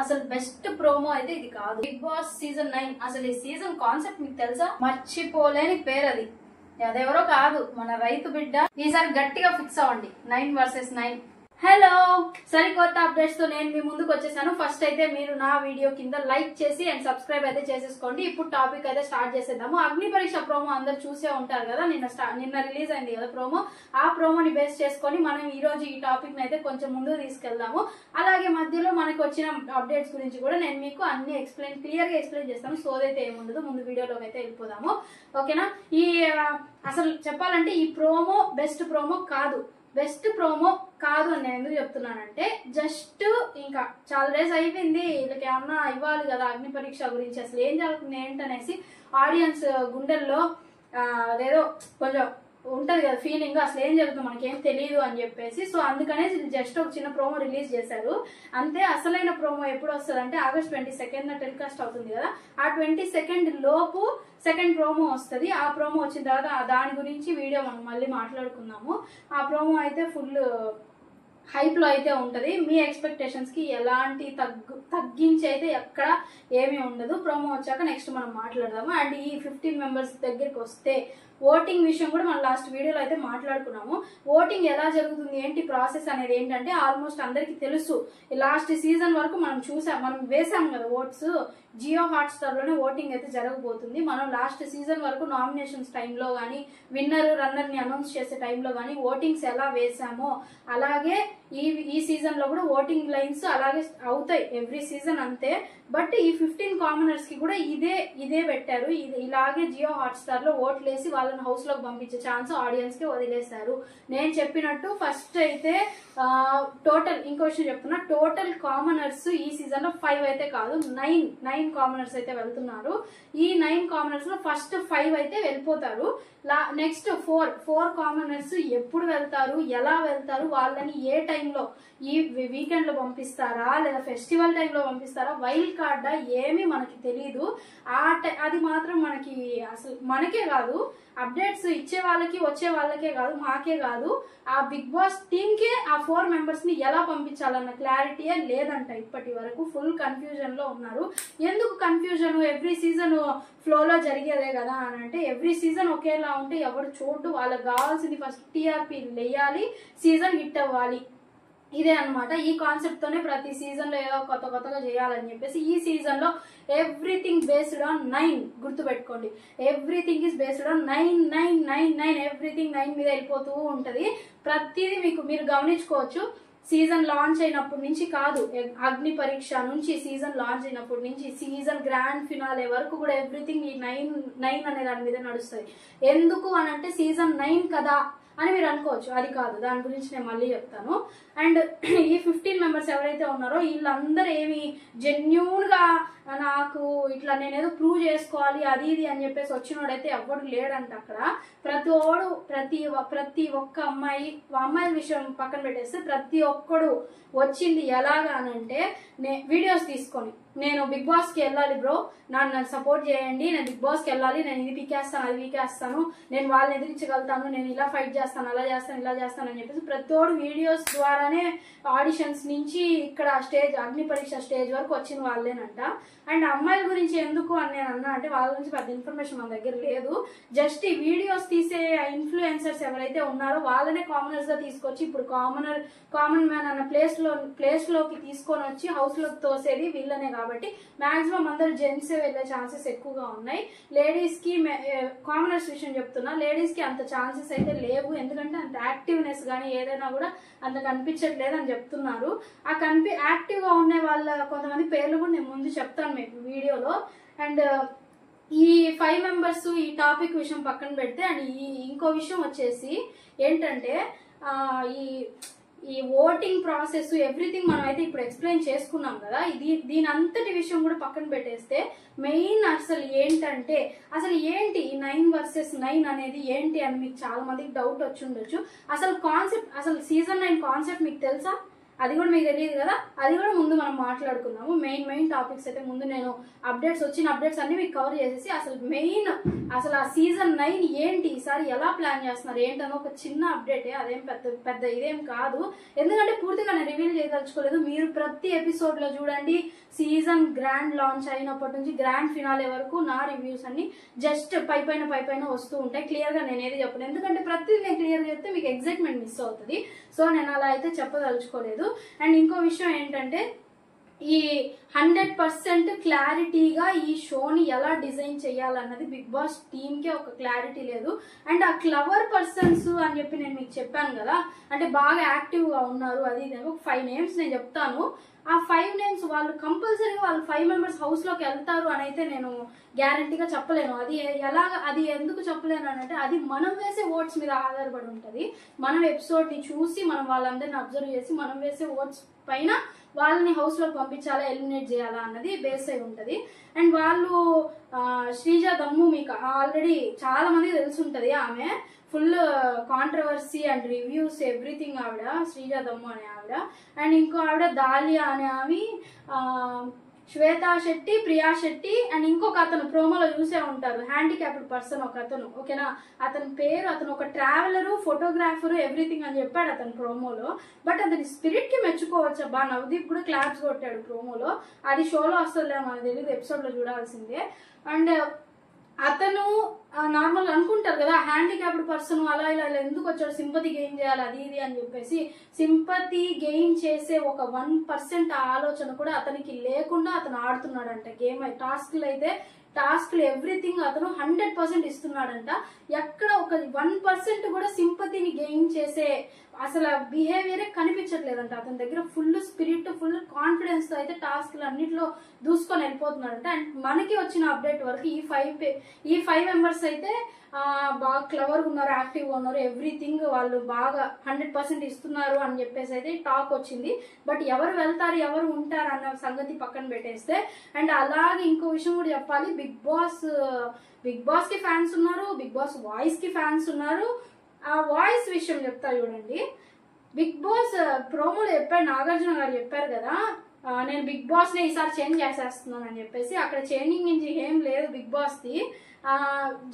అసలు best promo అయితే ఇది కాదు. బిగ్ బాస్ సీజన్ 9 అసలు ఈ సీజన్ కాన్సెప్ట్ మీకు తెలుసా? మర్చిపోలేని పేరు అది. అదెవరో కాదు, మన రైతు బిడ్డ. ఈసారి గట్టిగా ఫిక్స్ అవ్వండి, 9 vs 9. హలో, సరికొత్త అప్డేట్స్ తో నేను మీ ముందుకు వచ్చేసాను. ఫస్ట్ అయితే మీరు నా వీడియో కింద లైక్ చేసి అండ్ సబ్స్క్రైబ్ అయితే చేసేసుకోండి. ఇప్పుడు టాపిక్ అయితే స్టార్ట్ చేసేద్దాము. అగ్ని పరీక్ష ప్రోమో అందరు చూసే ఉంటారు కదా, నిన్న రిలీజ్ అయింది కదా ప్రోమో. ఆ ప్రోమోని బేస్ చేసుకొని మనం ఈ రోజు ఈ టాపిక్ ని అయితే కొంచెం ముందుకు తీసుకెళ్దాము. అలాగే మధ్యలో మనకు వచ్చిన అప్డేట్స్ గురించి కూడా నేను మీకు అన్ని క్లియర్ గా ఎక్స్ప్లెయిన్ చేస్తాను. సోదైతే ఏముండదు, ముందు వీడియోలోకి అయితే వెళ్ళిపోదాము. ఓకేనా? అసలు చెప్పాలంటే ఈ ప్రోమో బెస్ట్ ప్రోమో కాదు. బెస్ట్ ప్రోమో కాదు అని నేను ఎందుకు చెప్తున్నానంటే, జస్ట్ ఇంకా చాలా డేస్ అయిపోయింది, వీళ్ళకి ఏమన్నా ఇవ్వాలి కదా అగ్ని పరీక్ష గురించి, అసలు ఏం జరుగుతుంది ఏంటనేసి ఆడియన్స్ గుండెల్లో అదేదో కొంచెం ఉంటది కదా ఫీలింగ్, అసలు ఏం జరుగుతుంది మనకేం తెలియదు అని చెప్పేసి. సో అందుకనే జస్ట్ ఒక చిన్న ప్రోమో రిలీజ్ చేశారు అంతే. అసలైన ప్రోమో ఎప్పుడు వస్తుంది అంటే August 22 టెలికాస్ట్ అవుతుంది కదా, ఆ 22 లోపు సెకండ్ ప్రోమో వస్తుంది. ఆ ప్రోమో వచ్చిన తర్వాత దాని గురించి వీడియో మనం మళ్ళీ మాట్లాడుకుందాము. ఆ ప్రోమో అయితే ఫుల్ హైప్ లో అయితే ఉంటది. మీ ఎక్స్పెక్టేషన్స్ కి ఎలాంటి తగ్గించి అయితే ఎక్కడ ఏమీ ఉండదు. ప్రోమో వచ్చాక నెక్స్ట్ మనం మాట్లాడదాము. అండ్ ఈ 15 మెంబర్స్ దగ్గరికి వస్తే ఓటింగ్ విషయం కూడా మనం లాస్ట్ వీడియోలో అయితే మాట్లాడుకున్నాము. ఓటింగ్ ఎలా జరుగుతుంది ఏంటి ప్రాసెస్ అనేది ఏంటంటే ఆల్మోస్ట్ అందరికి తెలుసు. లాస్ట్ సీజన్ వరకు మనం వేసాం కదా ఓట్స్. జియో హాట్స్టార్ లోనే ఓటింగ్ అయితే జరగబోతుంది. మనం లాస్ట్ సీజన్ వరకు నామినేషన్స్ టైంలో కానీ విన్నర్ రన్నర్ ని అనౌన్స్ చేసే టైంలో కానీ ఓటింగ్స్ ఎలా వేసామో అలాగే ఈ సీజన్ లో కూడా ఓటింగ్ లైన్స్ అలాగే అవుతాయి ఎవ్రీ సీజన్ అంతే. బట్ ఈ 15 కామనర్స్ కి కూడా ఇదే పెట్టారు. ఇలాగే జియో హాట్స్టార్ లో ఓట్లు వేసి వాళ్ళని హౌస్ లోకి పంపించే ఛాన్స్ ఆడియన్స్ కి వదిలేశారు. నేను చెప్పినట్టు ఫస్ట్ అయితే టోటల్ ఇంకో విషయం చెప్తున్నా, టోటల్ కామనర్స్ ఈ సీజన్ లో 5 అయితే కాదు, 9 కామనర్స్ అయితే వెళ్తున్నారు. ఈ 9 కామనర్స్ లో ఫస్ట్ 5 అయితే వెళ్ళిపోతారు. నెక్స్ట్ 4 కామనర్స్ ఎప్పుడు వెళ్తారు, ఎలా వెళ్తారు, వాళ్ళని ఏ టైంలో, ఈ వీకెండ్ లో పంపిస్తారా లేదా ఫెస్టివల్ టైంలో పంపిస్తారా, వైల్డ్ కార్డా ఏమీ మనకి తెలియదు. అది మాత్రం మనకే కాదు, అప్డేట్స్ ఇచ్చే వాళ్ళకి వచ్చే వాళ్ళకే కాదు, మాకే కాదు, ఆ బిగ్ బాస్ టీమ్ కే ఆ 4 మెంబర్స్ ని ఎలా పంపించాలన్న క్లారిటీయే లేదంట. ఇప్పటి వరకు ఫుల్ కన్ఫ్యూజన్ లో ఉన్నారు. ఎందుకు కన్ఫ్యూజన్? ఎవ్రీ సీజన్ ఫ్లోలో జరిగేదే కదా అని అంటే, ఎవ్రీ సీజన్ ఒకేలా ఉంటే ఎవరు చూడు. వాళ్ళకి కావాల్సింది ఫస్ట్ టీఆర్పీ లేయాలి, సీజన్ హిట్ అవ్వాలి. ఇదే అనమాట. ఈ కాన్సెప్ట్ తోనే ప్రతి సీజన్ లో ఏదో కొత్తగా చేయాలని చెప్పేసి ఈ సీజన్ లో ఎవ్రీథింగ్ బేస్డ్ ఆన్ 9. గుర్తుపెట్టుకోండి, everything is based on 9. Everything 9 మీద వెళ్ళిపోతూ ఉంటది. ప్రతిదీ మీరు గమనించుకోవచ్చు. సీజన్ లాంచ్ అయినప్పటి నుంచి కాదు, అగ్ని పరీక్ష నుంచి సీజన్ లాంచ్ అయినప్పటి నుంచి సీజన్ గ్రాండ్ ఫినాలే వరకు కూడా ఎవ్రీథింగ్ ఈ 9 అనే దాని మీద నడుస్తుంది. ఎందుకు అని అంటే సీజన్ 9 కదా అని మీరు అనుకోవచ్చు, అది కాదు. దాని గురించి నేను మళ్ళీ చెప్తాను. అండ్ ఈ 15 మెంబర్స్ ఎవరైతే ఉన్నారో వీళ్ళందరూ ఏమి జెన్యూన్ గా నాకు ఇట్లా నేనేదో ప్రూవ్ చేసుకోవాలి అది ఇది అని చెప్పేసి వచ్చినోడైతే ఎవడు లేడంట అక్కడ. ప్రతి ఒక్క అమ్మాయి విషయం పక్కన పెట్టేస్తే ప్రతి ఒక్కడు వచ్చింది ఎలాగా అనంటే, వీడియోస్ తీసుకొని నేను బిగ్ బాస్ కి వెళ్ళాలి బ్రో, నన్ను సపోర్ట్ చేయండి, నేను బిగ్ బాస్ కి వెళ్ళాలి, నేను ఇది పీకేస్తాను అది పీకేస్తాను, నేను వాళ్ళని ఎదిరించగలుగుతాను, నేను ఇలా ఫైట్ చేస్తాను అలా చేస్తాను ఇలా చేస్తాను అని చెప్పేసి ప్రతోడు వీడియోస్ ద్వారానే ఆడిషన్స్ నుంచి ఇక్కడ అగ్ని పరీక్ష స్టేజ్ వరకు వచ్చిన వాళ్ళేనంట. అండ్ అమ్మాయిల గురించి ఎందుకు అని నేను అన్నా అంటే, వాళ్ళ గురించి పెద్ద ఇన్ఫర్మేషన్ మన దగ్గర లేదు. జస్ట్ ఈ వీడియోస్ తీసే ఇన్ఫ్లుయెన్సర్స్ ఎవరైతే ఉన్నారో వాళ్ళనే కామనర్స్ గా తీసుకొచ్చి ఇప్పుడు కామన్ మ్యాన్ అన్న ప్లేస్ లోకి తీసుకొని వచ్చి హౌస్ లోకి తోసేది వీళ్ళనే కాబట్టి మాక్సిమం అందరు జెంట్స్ వెళ్లే ఛాన్సెస్ ఎక్కువగా ఉన్నాయి. లేడీస్ కి కామనర్స్ విషయం చెప్తున్నా, లేడీస్ కి అంత ఛాన్సెస్ అయితే లేవు. ఎందుకంటే అంత యాక్టివ్నెస్ కానీ ఏదైనా కూడా అంత కనిపించట్లేదు అని చెప్తున్నారు. యాక్టివ్ గా ఉండే వాళ్ళ కొంతమంది పేర్లు కూడా నేను ముందు చెప్తాను మీకు వీడియోలో. అండ్ ఈ 5 మెంబర్స్ ఈ టాపిక్ విషయం పక్కన పెడితే, అండ్ ఇంకో విషయం వచ్చేసి ఏంటంటే ఈ ఓటింగ్ ప్రాసెస్ ఎవ్రీథింగ్ మనం అయితే ఇప్పుడు ఎక్స్ప్లెయిన్ చేసుకున్నాం కదా. దీని అంతటి విషయం కూడా పక్కన పెట్టేస్తే మెయిన్ అసలు ఏంటంటే, అసలు ఏంటి 9 vs 9 అనేది ఏంటి అని మీకు చాలా మందికి డౌట్ వచ్చి ఉండొచ్చు. అసలు సీజన్ 9 కాన్సెప్ట్ మీకు తెలుసా? అది కూడా మీకు తెలియదు కదా, అది కూడా ముందు మనం మాట్లాడుకుందాము. మెయిన్ టాపిక్స్ అయితే ముందు నేను వచ్చిన అప్డేట్స్ అన్ని మీకు కవర్ చేసేసి అసలు ఆ సీజన్ 9 ఏంటి, ఈసారి ఎలా ప్లాన్ చేస్తున్నారు ఏంటని ఒక చిన్న అప్డేటే, అదేం పెద్ద ఇదేం కాదు. ఎందుకంటే పూర్తిగా నేను రివీల్ చేయదలుచుకోలేదు. మీరు ప్రతి ఎపిసోడ్ లో చూడండి, సీజన్ గ్రాండ్ లాంచ్ అయినప్పటి నుంచి గ్రాండ్ ఫినాలే వరకు నా రివ్యూస్ అన్ని జస్ట్ పైపైన వస్తూ ఉంటాయి. క్లియర్ గా నేను ఏది చెప్పను, ఎందుకంటే ప్రతిదీ నేను క్లియర్ గా చెప్తే మీకు ఎగ్జైట్మెంట్ మిస్ అవుతుంది. సో నేను అలా అయితే చెప్పదలుచుకోలేదు. అండ్ ఇంకో విషయం ఏంటంటే, ఈ 100% క్లారిటీగా ఈ షోని ఎలా డిజైన్ చేయాలన్నది బిగ్ బాస్ టీమ్ కి ఒక క్లారిటీ లేదు. అండ్ ఆ క్లవర్ పర్సన్స్ అని చెప్పి నేను మీకు చెప్పాను కదా, అంటే బాగా యాక్టివ్ గా ఉన్నారు, అది ఒక 5 నేమ్స్ నేను చెప్తాను. ఆ 5 నేమ్స్ వాళ్ళు కంపల్సరీగా వాళ్ళు 5 మెంబర్స్ హౌస్ లోకి వెళ్తారు అని అయితే నేను గ్యారంటీగా చెప్పలేను. అది ఎందుకు చెప్పలేను అని అంటే, అది మనం వేసే ఓట్స్ మీద ఆధారపడి ఉంటది. మనం ఎపిసోడ్ ని చూసి మనం వాళ్ళందరినీ అబ్జర్వ్ చేసి మనం వేసే ఓట్స్ పైన వాళ్ళని హౌస్ లోకి పంపించాలా ఎలిమినేట్ చేయాలా అన్నది బేస్ అయి ఉంటది. అండ్ వాళ్ళు శ్రీజ దమ్ము మీకు ఆల్రెడీ చాలా మంది తెలిసి ఉంటది, ఆమె full controversy and reviews everything ఆవిడ, శ్రీజ దమ్ము అనే ఆవిడ. అండ్ ఇంకో ఆవిడ దాలియా అనే ఆమె, శ్వేతా శెట్టి, ప్రియా శెట్టి, అండ్ ఇంకొక అతను ప్రోమోలో చూసే ఉంటారు, హ్యాండిక్యాప్డ్ పర్సన్ ఒక అతను, ఓకేనా, అతని పేరు, అతను ఒక ట్రావెలరు, ఫోటోగ్రాఫరు, ఎవ్రీథింగ్ అని చెప్పాడు అతను ప్రోమోలో. బట్ అతని స్పిరిట్ కి మెచ్చుకోవచ్చు. అబ్బా, నవదీప్ కూడా క్లాప్స్ కొట్టాడు ప్రోమోలో. అది షోలో వస్తుందిలే మనకు తెలియదు, ఎపిసోడ్ లో చూడాల్సిందే. అండ్ అతను నార్మల్ అనుకుంటారు కదా, హ్యాండిక్యాప్డ్ పర్సన్ అలా ఇలా ఎందుకు వచ్చాడు, సింపతి గెయిన్ చేయాలి అది ఇది అని చెప్పేసి. సింపతి గెయిన్ చేసే ఒక 1% ఆలోచన కూడా అతనికి లేకుండా అతను ఆడుతున్నాడంట గేమ్. టాస్క్లు ఎవ్రీథింగ్ అతను 100% ఇస్తున్నాడంట. ఎక్కడ ఒక 1% కూడా సింపతిని గెయిన్ చేసే అసలు బిహేవియరే కనిపించట్లేదంట అతని దగ్గర. ఫుల్ స్పిరిట్, ఫుల్ కాన్ఫిడెన్స్ తో అయితే టాస్క్లు అన్నింటిలో దూసుకొని వెళ్ళిపోతున్నాడంట. అండ్ మనకి వచ్చిన అప్డేట్ వరకు ఈ 5 మెంబర్స్ అయితే బాగా క్లవర్ గా ఉన్నారు, యాక్టివ్ గా ఉన్నారు, ఎవ్రీథింగ్ వాళ్ళు బాగా 100% ఇస్తున్నారు అని చెప్పేసి అయితే టాక్ వచ్చింది. బట్ ఎవరు వెళ్తారు ఎవరు ఉంటారు అన్న సంగతి పక్కన పెట్టేస్తే, అండ్ అలాగే ఇంకో విషయం కూడా చెప్పాలి, బిగ్ బాస్ కి ఫ్యాన్స్ ఉన్నారు, బిగ్ బాస్ వాయిస్ కి ఫ్యాన్స్ ఉన్నారు. ఆ వాయిస్ విషయం చెప్తా చూడండి. బిగ్ బాస్ ప్రోమోలో చెప్పారు, నాగార్జున గారు చెప్పారు కదా, నేను బిగ్ బాస్ ని ఈసారి చేంజ్ చేసేస్తున్నాను అని చెప్పేసి. అక్కడ చేంజింగ్ నుంచి ఏం లేదు బిగ్ బాస్ ది.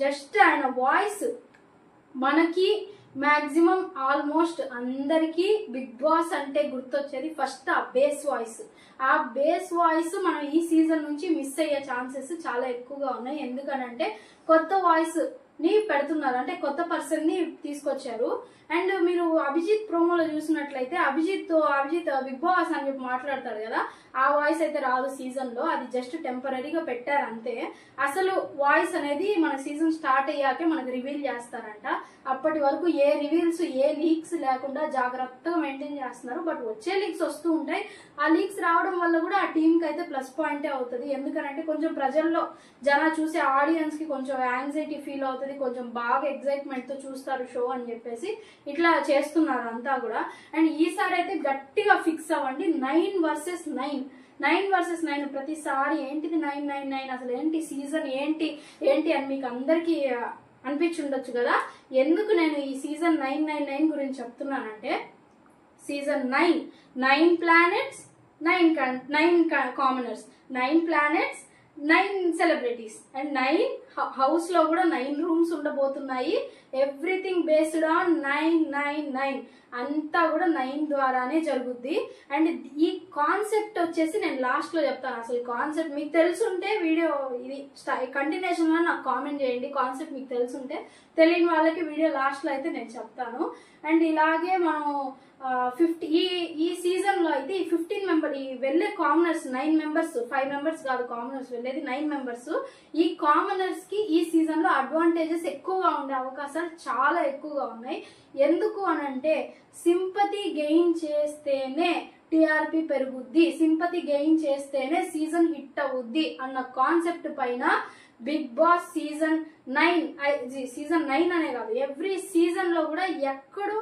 జస్ట్ ఆయన వాయిస్ మనకి మాక్సిమం ఆల్మోస్ట్ అందరికి బిగ్ బాస్ అంటే గుర్తొచ్చేది ఫస్ట్ ఆ బేస్ వాయిస్. ఆ బేస్ వాయిస్ మనం ఈ సీజన్ నుంచి మిస్ అయ్యే ఛాన్సెస్ చాలా ఎక్కువగా ఉన్నాయి. ఎందుకనంటే కొత్త వాయిస్ ని పెడుతున్నారు, అంటే కొత్త పర్సన్ ని తీసుకొచ్చారు. అండ్ మీరు అభిజిత్ ప్రోమోలో చూసినట్లయితే అభిజిత్ బిగ్ బాస్ అని చెప్పి మాట్లాడతాడు కదా, ఆ వాయిస్ అయితే రాదు సీజన్ లో, అది జస్ట్ టెంపరీగా పెట్టారు అంతే. అసలు వాయిస్ అనేది మన సీజన్ స్టార్ట్ అయ్యాకే మనకు రివీల్ చేస్తారంట. అప్పటి వరకు ఏ రివీల్స్ ఏ లీక్స్ లేకుండా జాగ్రత్తగా మెయింటైన్ చేస్తున్నారు. బట్ వచ్చే లీక్స్ వస్తూ ఉంటాయి. ఆ లీక్స్ రావడం వల్ల కూడా ఆ టీమ్ కి అయితే ప్లస్ పాయింటే అవుతుంది. ఎందుకంటే కొంచెం ప్రజల్లో చూసే ఆడియన్స్ కి కొంచెం యాంగ్జైటీ ఫీల్ అవుతుంది, కొంచెం బాగా ఎగ్జైట్మెంట్ తో చూస్తారు షో అని చెప్పేసి ఇట్లా చేస్తున్నారు అంతా కూడా. అండ్ ఈసారి అయితే గట్టిగా ఫిక్స్ అవ్వండి, 9 వర్సెస్ 9 ప్రతిసారి ఏంటిది 9 అసలు ఏంటి సీజన్ ఏంటి అని మీకు అందరికి అనిపించి ఉండొచ్చు కదా. ఎందుకు నేను ఈ సీజన్ 9 గురించి చెప్తున్నానంటే, season 9 planets, 9 commoners, 9 planets, 9 celebrities and 9 house లో కూడా 9 రూమ్స్ ఉండబోతున్నాయి. ఎవ్రీథింగ్ బేస్డ్ ఆన్ 9 అంతా కూడా 9 ద్వారానే జరుగుద్ది. అండ్ ఈ కాన్సెప్ట్ వచ్చేసి నేను లాస్ట్ లో చెప్తాను. అసలు కాన్సెప్ట్ మీకు తెలుసుంటే వీడియో ఇది కంటిన్యూషన్ లో నాకు కామెంట్ చేయండి. కాన్సెప్ట్ మీకు తెలుసుంటే, తెలియని వాళ్ళకి వీడియో లాస్ట్ లో అయితే నేను చెప్తాను. అండ్ ఇలాగే మనం ఈ సీజన్ లో అయితే ఈ 15 మెంబర్ ఈ వెళ్ళే కామనర్స్ 9 మెంబర్స్, 5 మెంబర్స్ కాదు కామనర్స్ వెళ్ళేది 9 మెంబర్స్. ఈ కామనర్స్ కి ఈ సీజన్ లో అడ్వాంటేజెస్ ఎక్కువగా ఉండే అవకాశాలు చాలా ఎక్కువగా ఉన్నాయి. ఎందుకు అనంటే, సింపతి గెయిన్ చేస్తేనే టిఆర్పి పెరుగుద్ది, సింపతి గెయిన్ చేస్తేనే సీజన్ హిట్ అవుద్ది అన్న కాన్సెప్ట్ పైన బిగ్ బాస్ సీజన్ 9 అనే కాదు, ఎవ్రీ సీజన్ లో కూడా ఎక్కడో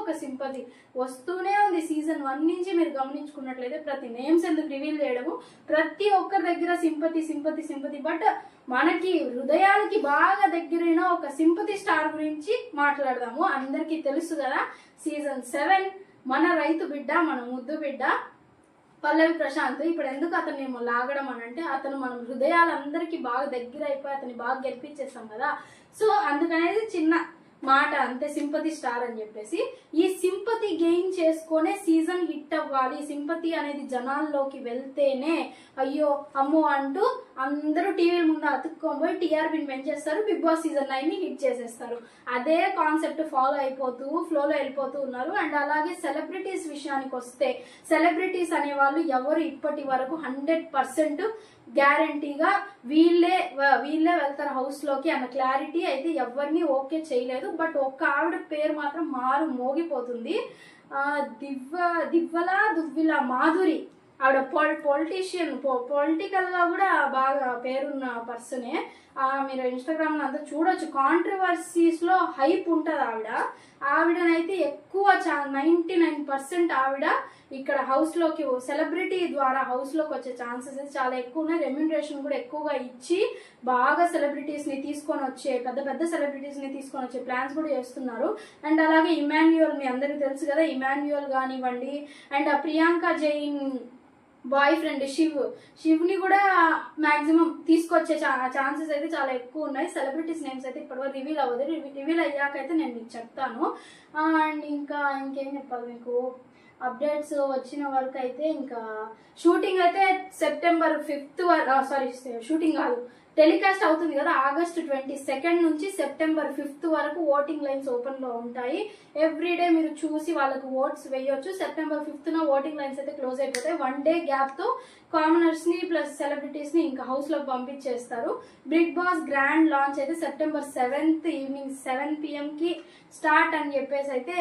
ఒక సింపతి వస్తూనే ఉంది. సీజన్ 1 నుంచి మీరు గమనించుకున్నట్లయితే ప్రతి నేమ్స్ ఎందుకు రివీల్ చేయడము, ప్రతి ఒక్కరి దగ్గర సింపతి. బట్ మనకి హృదయానికి బాగా దగ్గరైన ఒక సింపతి స్టార్ గురించి మాట్లాడదాము. అందరికీ తెలుసు కదా, సీజన్ 7 మన రైతు బిడ్డ, మన ముద్దు బిడ్డ పల్లవి ప్రశాంత్. ఇప్పుడు ఎందుకు అతన్ని ఏమో లాగడం అని అంటే, అతను మనం హృదయాలందరికీ బాగా దగ్గర అయిపోయి అతన్ని బాగా గెలిపించేస్తాం కదా. సో అందుకనేది చిన్న మాట అంతే, సింపతి స్టార్ అని చెప్పేసి. ఈ సింపతి గెయిన్ చేసుకునే సీజన్ హిట్ అవ్వాలి, సింపతి అనేది జనాల్లోకి వెళ్తేనే అయ్యో అమ్మో అంటూ అందరూ టీవీల ముందు అతుక్కోబోయి టీఆర్పీని పెంచేస్తారు, బిగ్ బాస్ సీజన్ 9 ని హిట్ చేసేస్తారు. అదే కాన్సెప్ట్ ఫాలో అయిపోతూ ఫ్లోలో వెళ్ళిపోతూ ఉన్నారు. అండ్ అలాగే సెలబ్రిటీస్ విషయానికి వస్తే, సెలబ్రిటీస్ అనే వాళ్ళు ఎవరు ఇప్పటి వరకు 100% గ్యారంటీగా వీళ్ళే వెళ్తారు హౌస్ లోకి అన్న క్లారిటీ అయితే ఎవరిని ఓకే చేయలేదు. బట్ ఒక్క ఆవిడ పేరు మాత్రం మారు మోగిపోతుంది, దువ్విల మాధురి. ఆవిడ పొలిటీషియన్, పొలిటికల్ గా కూడా బాగా పేరున్న పర్సనే. మీరు ఇన్స్టాగ్రామ్ లో అంతా చూడొచ్చు, కాంట్రవర్సీస్ లో హైప్ ఉంటది ఆవిడనైతే ఎక్కువ 99% ఆవిడ ఇక్కడ హౌస్ లోకి సెలబ్రిటీ ద్వారా హౌస్ లోకి వచ్చే ఛాన్సెస్ చాలా ఎక్కువ ఉన్నాయి. రెమ్యూనరేషన్ కూడా ఎక్కువగా ఇచ్చి బాగా సెలబ్రిటీస్ ని తీసుకొని వచ్చే, పెద్ద పెద్ద సెలబ్రిటీస్ ని తీసుకొని వచ్చే ప్లాన్స్ కూడా చేస్తున్నారు. అండ్ అలాగే ఇమాన్యుయల్, మీ అందరికి తెలుసు కదా, ఇమాన్యుయల్ కానివ్వండి, and Priyanka Jain boyfriend శివ్ని కూడా మాక్సిమం తీసుకొచ్చే ఛాన్సెస్ అయితే చాలా ఎక్కువ ఉన్నాయి. సెలబ్రిటీస్ నేమ్స్ అయితే ఇప్పటివరకు రివీల్ అవ్వదు, రివీల్ అయ్యాకైతే నేను మీకు చెప్తాను. అండ్ ఇంకేం చెప్పాలి మీకు, అప్డేట్స్ వచ్చిన వరకు అయితే ఇంకా షూటింగ్ అయితే సెప్టెంబర్ 5 షూటింగ్ కాదు, టెలికాస్ట్ అవుతుంది కదా ఆగస్ట్ 22 నుంచి సెప్టెంబర్ 5 వరకు ఓటింగ్ లైన్స్ ఓపెన్ లో ఉంటాయి. ఎవ్రీడే మీరు చూసి వాళ్ళకు ఓట్స్ వేయొచ్చు. సెప్టెంబర్ 5న ఓటింగ్ లైన్స్ అయితే క్లోజ్ అయిపోతాయి. 1 డే గ్యాప్ తో కామనర్స్ ని ప్లస్ సెలబ్రిటీస్ ని ఇంకా హౌస్ లోకి పంపించేస్తారు. బిగ్ బాస్ గ్రాండ్ లాంచ్ అయితే సెప్టెంబర్ 7th ఈవినింగ్ 7 PM కి స్టార్ట్ అని చెప్పేసి అయితే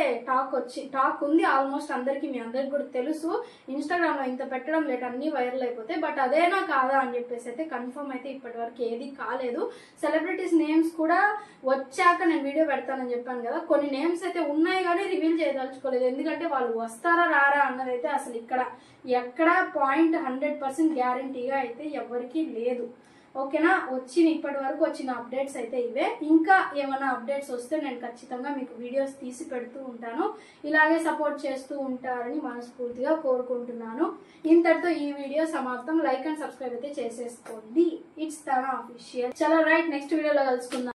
టాక్ ఉంది. ఆల్మోస్ట్ అందరికి, మీ అందరికి కూడా తెలుసు. ఇన్స్టాగ్రామ్ లో ఇంత పెట్టడం లేట్, అన్ని వైరల్ అయిపోతాయి. బట్ అదేనా కాదా అని చెప్పేసి అయితే కన్ఫర్మ్ అయితే ఇప్పటి వరకు ఏది కాలేదు. సెలబ్రిటీస్ నేమ్స్ కూడా వచ్చాక నేను వీడియో పెడతానని చెప్పాను కదా, కొన్ని నేమ్స్ అయితే ఉన్నాయి కానీ రివీల్ చేయదలుచుకోలేదు. ఎందుకంటే వాళ్ళు వస్తారా రారా అన్నదైతే అసలు ఇక్కడ ఎక్కడ పాయింట్ 100% గ్యారంటీగా అయితే ఎవరికి లేదు. ఓకేనా, ఇప్పటి వరకు వచ్చిన అప్డేట్స్ అయితే ఇవే. ఇంకా ఏమైనా అప్డేట్స్ వస్తే నేను ఖచ్చితంగా మీకు వీడియోస్ తీసి పెడుతూ ఉంటాను. ఇలాగే సపోర్ట్ చేస్తూ ఉంటారని మనస్ఫూర్తిగా కోరుకుంటున్నాను. ఇంతటితో ఈ వీడియో సమాప్తం. లైక్ అండ్ సబ్స్క్రైబ్ అయితే చేసేసుకోండి. ఇట్స్ తన అఫీషియల్. చలో రైట్, నెక్స్ట్ వీడియోలో కలుసుకుందాం.